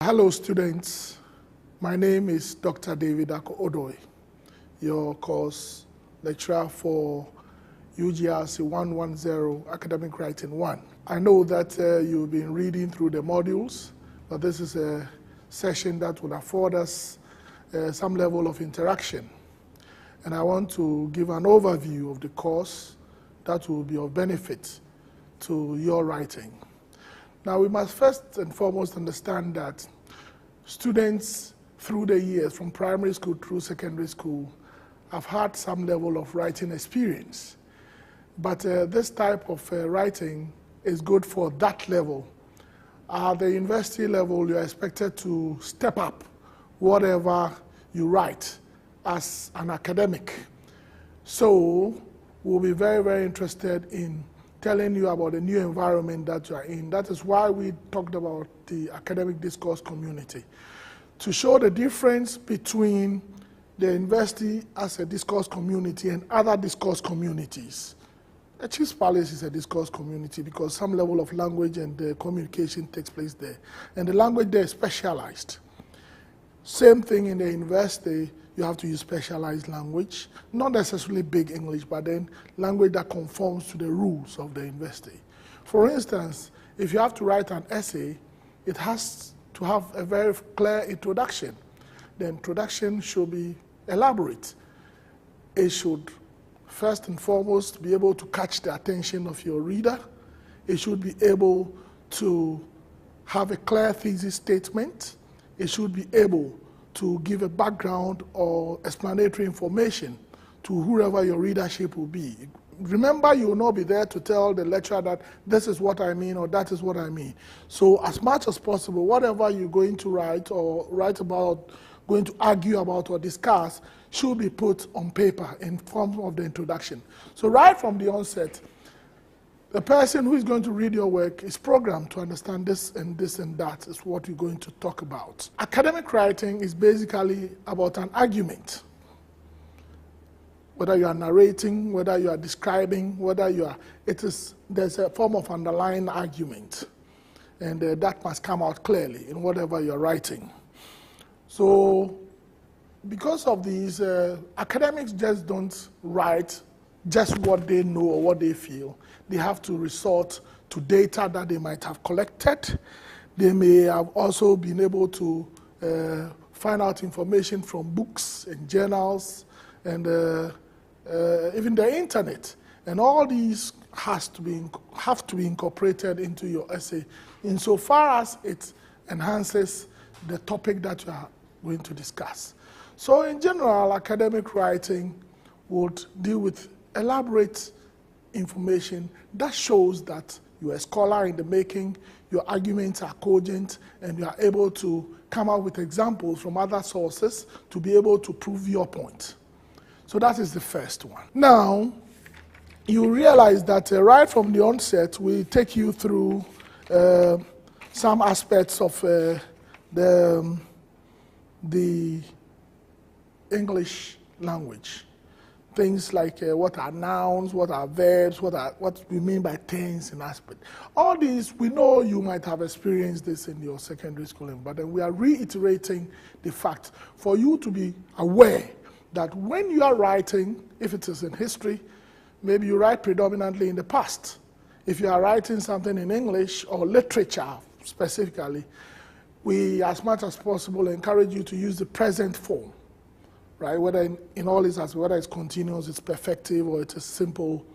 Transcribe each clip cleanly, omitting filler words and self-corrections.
Hello students, my name is Dr. David Odoi, your course lecturer for UGRC 110 Academic Writing 1. I know that you've been reading through the modules, but this is a session that will afford us some level of interaction. And I want to give an overview of the course that will be of benefit to your writing. Now, we must first and foremost understand that students through the years, from primary school through secondary school, have had some level of writing experience. But this type of writing is good for that level. At the university level, you're expected to step up whatever you write as an academic. So we'll be very, very interested in telling you about the new environment that you are in. That is why we talked about the academic discourse community, to show the difference between the university as a discourse community and other discourse communities. The Chiefs Palace is a discourse community because some level of language and communication takes place there. And the language there is specialized. Same thing in the university, you have to use specialized language, not necessarily big English, but then language that conforms to the rules of the university. For instance, if you have to write an essay, it has to have a very clear introduction. The introduction should be elaborate. It should first and foremost be able to catch the attention of your reader. It should be able to have a clear thesis statement. It should be able to give a background or explanatory information to whoever your readership will be. Remember, you will not be there to tell the lecturer that this is what I mean or that is what I mean. So as much as possible, whatever you're going to write or write about, going to argue about or discuss, should be put on paper in form of the introduction. So right from the onset, the person who is going to read your work is programmed to understand this and that is what you're going to talk about. Academic writing is basically about an argument. Whether you are narrating, whether you are describing, whether you are, there's a form of underlying argument. And that must come out clearly in whatever you're writing. So because of these, academics just don't write just what they know or what they feel. They have to resort to data that they might have collected. They may have also been able to find out information from books and journals and even the internet. And all these have to be incorporated into your essay insofar as it enhances the topic that you are going to discuss. So in general, academic writing would deal with elaborate information that shows that you're a scholar in the making, your arguments are cogent, and you are able to come up with examples from other sources to be able to prove your point. So that is the first one. Now, you realize that right from the onset, we take you through some aspects of the English language. Things like what are nouns, what are verbs, what we mean by tense and aspect. All these, we know you might have experienced this in your secondary schooling, but then we are reiterating the fact for you to be aware that when you are writing, if it is in history, maybe you write predominantly in the past. If you are writing something in English or literature specifically, we, as much as possible, encourage you to use the present form. Right, whether in all its aspects, whether it's continuous, it's perfective, or it's a simple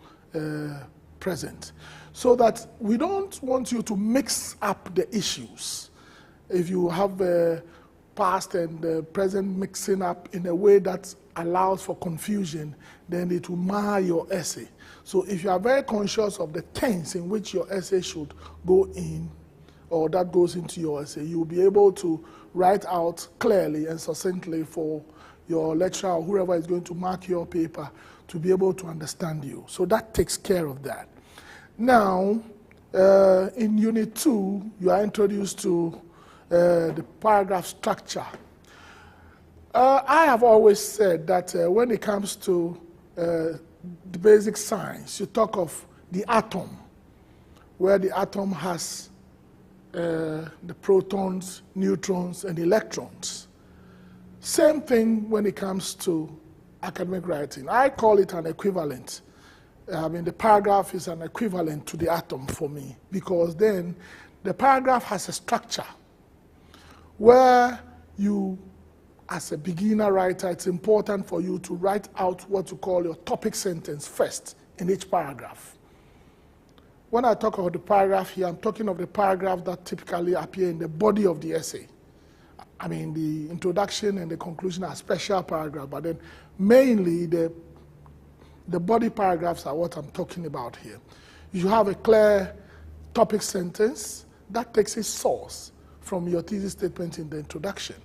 present. So that we don't want you to mix up the issues. If you have the past and the present mixing up in a way that allows for confusion, then it will mar your essay. So if you are very conscious of the tense in which your essay should go in, or that goes into your essay, you will be able to write out clearly and succinctly for your lecturer or whoever is going to mark your paper to be able to understand you. So that takes care of that. Now, in Unit 2, you are introduced to the paragraph structure. I have always said that when it comes to the basic science, you talk of the atom, where the atom has the protons, neutrons, and electrons. Same thing when it comes to academic writing. I call it an equivalent. I mean, the paragraph is an equivalent to the atom for me, because then the paragraph has a structure where you, as a beginner writer, it's important for you to write out what you call your topic sentence first in each paragraph. When I talk about the paragraph here, I'm talking of the paragraph that typically appear in the body of the essay. I mean, the introduction and the conclusion are special paragraphs, but then mainly the body paragraphs are what I'm talking about here. You have a clear topic sentence that takes its source from your thesis statement in the introduction.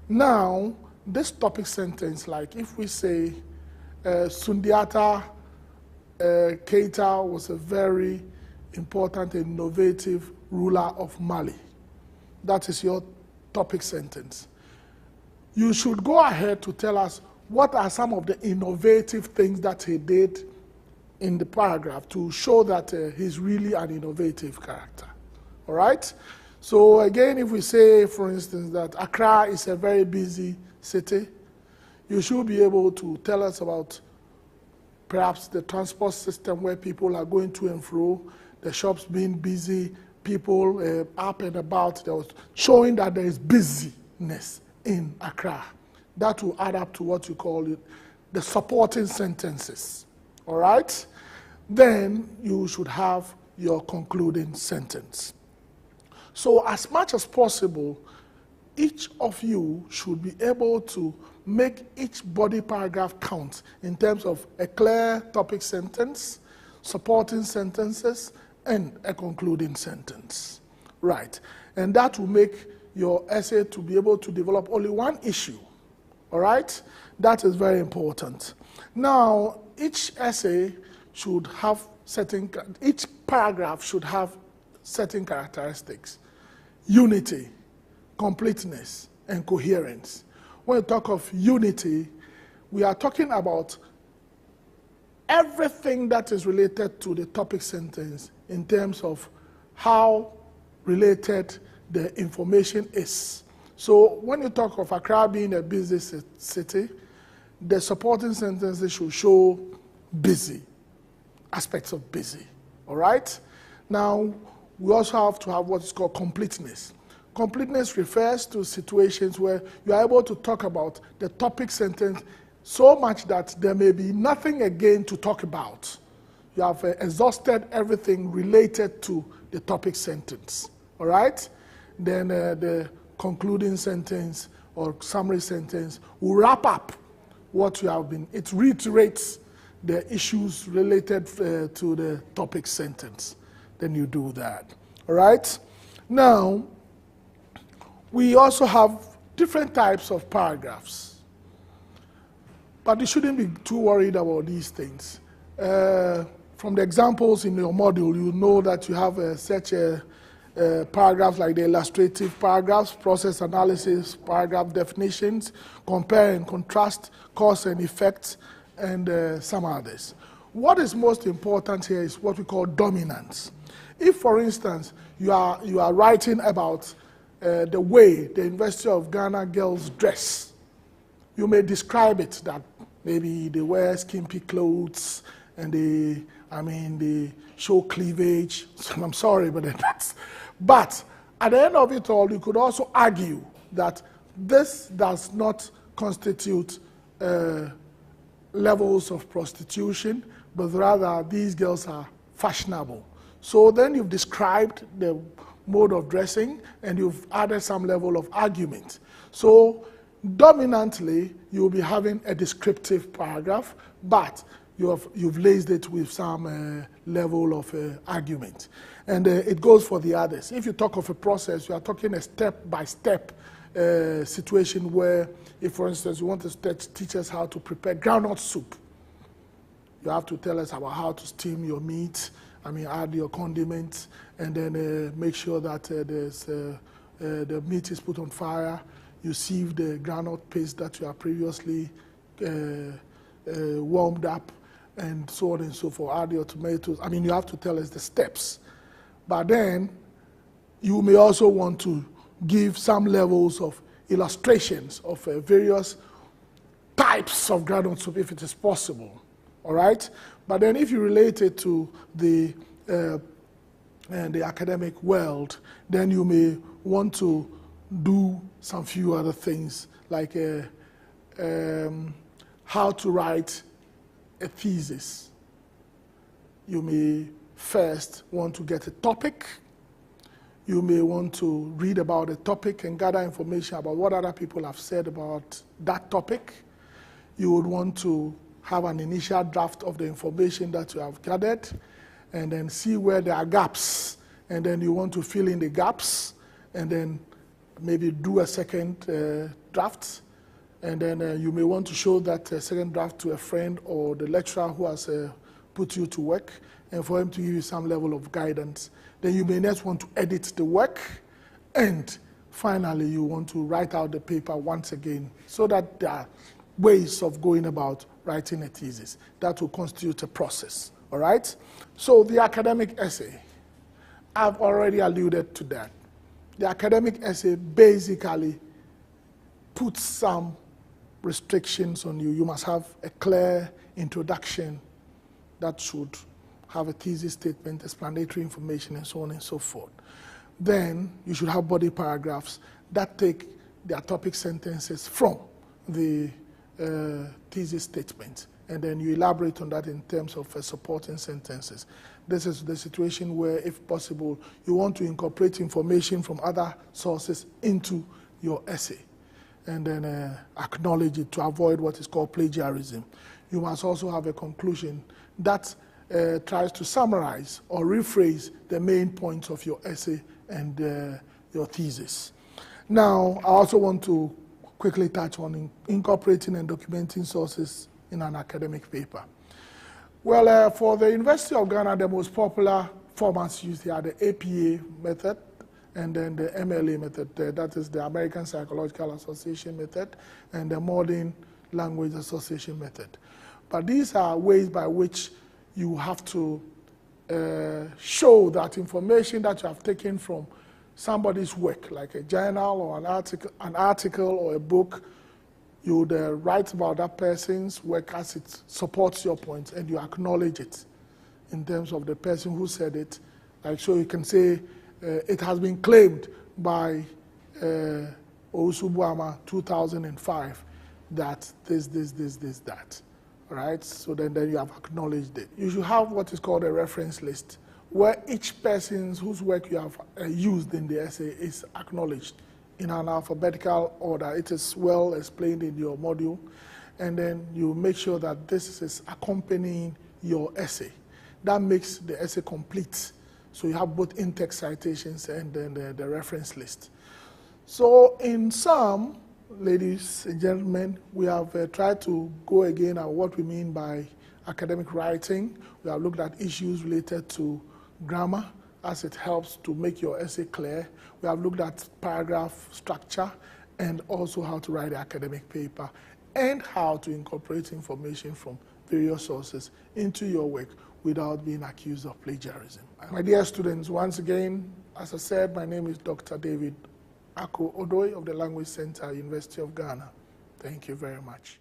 Now, this topic sentence, like if we say Sundiata Keita was a very important and innovative ruler of Mali. That is your topic sentence. You should go ahead to tell us what are some of the innovative things that he did in the paragraph to show that he's really an innovative character. All right? So again, if we say, for instance, that Accra is a very busy city, you should be able to tell us about perhaps the transport system where people are going to and fro, the shops being busy, people up and about, showing that there is busyness in Accra. That will add up to what you call it, the supporting sentences. All right? Then you should have your concluding sentence. So as much as possible, each of you should be able to make each body paragraph count in terms of a clear topic sentence, supporting sentences, and a concluding sentence. Right. And that will make your essay to be able to develop only one issue. All right? That is very important. Now, each essay should have each paragraph should have certain characteristics. Unity, completeness, and coherence. When we talk of unity, we are talking about everything that is related to the topic sentence in terms of how related the information is. So when you talk of Accra being a busy city, the supporting sentences should show busy, aspects of busy, all right? Now, we also have to have what is called completeness. Completeness refers to situations where you are able to talk about the topic sentence so much that there may be nothing again to talk about. You have exhausted everything related to the topic sentence, all right? Then the concluding sentence or summary sentence will wrap up what you have been. It reiterates the issues related to the topic sentence. Then you do that, all right? Now, we also have different types of paragraphs. But you shouldn't be too worried about these things. From the examples in your module, you know that you have such a paragraphs like the illustrative paragraphs, process analysis, paragraph definitions, compare and contrast, cause and effect, and some others. What is most important here is what we call dominance. If, for instance, you are writing about the way the University of Ghana girls dress, you may describe it that maybe they wear skimpy clothes and they show cleavage. I'm sorry, but that's. But at the end of it all, you could also argue that this does not constitute levels of prostitution, but rather these girls are fashionable. So then you've described the mode of dressing and you've added some level of argument. So dominantly, you'll be having a descriptive paragraph, but you've laced it with some level of argument. And it goes for the others. If you talk of a process, you are talking a step-by-step situation where, if, for instance, you want to teach us how to prepare groundnut soup, you have to tell us about how to steam your meat, add your condiments, and then make sure that the meat is put on fire. You sieve the groundnut paste that you have previously warmed up, and so on and so forth. Add your tomatoes. You have to tell us the steps. But then you may also want to give some levels of illustrations of various types of groundnut soup if it is possible, all right? But then if you relate it to the academic world, then you may want to do some few other things like how to write a thesis. You may first want to get a topic. You may want to read about a topic and gather information about what other people have said about that topic. You would want to have an initial draft of the information that you have gathered and then see where there are gaps. And then you want to fill in the gaps and then maybe do a second draft. And then you may want to show that second draft to a friend or the lecturer who has put you to work, and for him to give you some level of guidance. Then you may next want to edit the work, and finally you want to write out the paper once again, so that there are ways of going about writing a thesis. That will constitute a process, all right? So the academic essay, I've already alluded to that. The academic essay basically puts some restrictions on you. You must have a clear introduction that should have a thesis statement, explanatory information, and so on and so forth. Then you should have body paragraphs that take their topic sentences from the thesis statement, and then you elaborate on that in terms of supporting sentences. This is the situation where, if possible, you want to incorporate information from other sources into your essay, and then acknowledge it to avoid what is called plagiarism. You must also have a conclusion that tries to summarize or rephrase the main points of your essay and your thesis. Now, I also want to quickly touch on incorporating and documenting sources in an academic paper. Well, for the University of Ghana, the most popular formats used here are the APA method and then the MLA method, that is the American Psychological Association method, and the Modern Language Association method. But these are ways by which you have to show that information that you have taken from somebody's work, like a journal or an article or a book, you would write about that person's work as it supports your points, and you acknowledge it in terms of the person who said it. Like, so you can say, it has been claimed by Ousubuama 2005 that this, that. All right, so then you have acknowledged it. You should have what is called a reference list, where each person whose work you have used in the essay is acknowledged in an alphabetical order. It is well explained in your module, and then you make sure that this is accompanying your essay. That makes the essay complete. So you have both in-text citations and then the reference list. So in sum, ladies and gentlemen, we have tried to go again at what we mean by academic writing. We have looked at issues related to grammar as it helps to make your essay clear. We have looked at paragraph structure and also how to write an academic paper and how to incorporate information from various sources into your work without being accused of plagiarism. My dear students, once again, as I said, my name is Dr. David Ugrc Odoi of the Language Center, University of Ghana. Thank you very much.